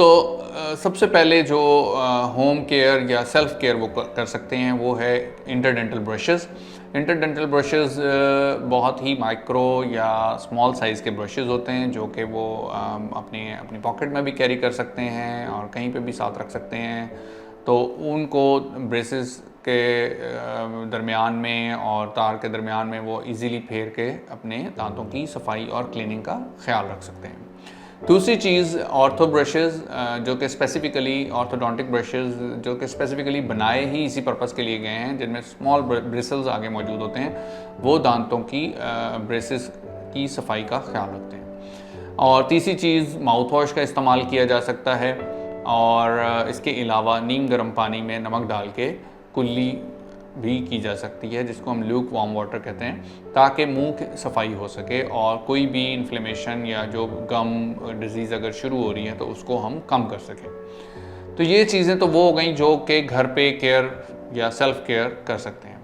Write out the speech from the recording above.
तो सबसे पहले जो होम केयर या सेल्फ केयर वो कर सकते हैं वो है इंटरडेंटल ब्रशेस। इंटरडेंटल ब्रशेस बहुत ही माइक्रो या स्मॉल साइज़ के ब्रशेस होते हैं जो कि वो अपनी अपनी पॉकेट में भी कैरी कर सकते हैं और कहीं पे भी साथ रख सकते हैं। तो उनको ब्रेसेस के दरमियान में और तार के दरमियान में वो इजीली फेर के अपने दांतों की सफाई और क्लीनिंग का ख्याल रख सकते हैं। दूसरी चीज़ ऑर्थो ब्रशेज़, जो कि स्पेसिफ़िकली ऑर्थोडोंटिक ब्रशेज़ जो कि स्पेसिफ़िकली बनाए ही इसी पर्पज़ के लिए गए हैं, जिनमें स्मॉल ब्रिसल्स आगे मौजूद होते हैं, वो दांतों की ब्रेसेस की सफाई का ख्याल रखते हैं। और तीसरी चीज़ माउथ वॉश का इस्तेमाल किया जा सकता है और इसके अलावा नीम गर्म पानी में नमक डाल के कुल्ली भी की जा सकती है, जिसको हम ल्यूक वार्म वाटर कहते हैं, ताकि मुंह की सफाई हो सके और कोई भी इन्फ्लेमेशन या जो गम डिजीज़ अगर शुरू हो रही है तो उसको हम कम कर सकें। तो ये चीज़ें तो वो हो गई जो कि घर पे केयर या सेल्फ केयर कर सकते हैं।